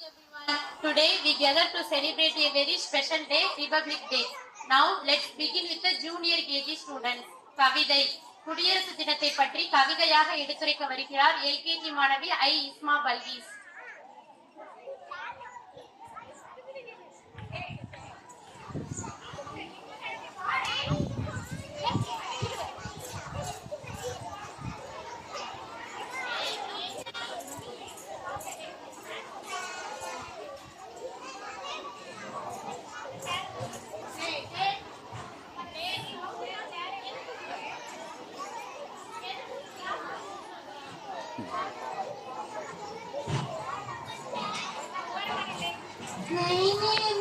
everyone. Today we gather to celebrate a very special day, Republic Day. Now let's begin with the junior KG students. கவிதை குடியரசு தினத்தை பற்றி கவிதையாக எடுத்துரைக்க வருகிறார் எல்கேஜி மாணவி ஐ இஸ்மா பல்கீஸ். My name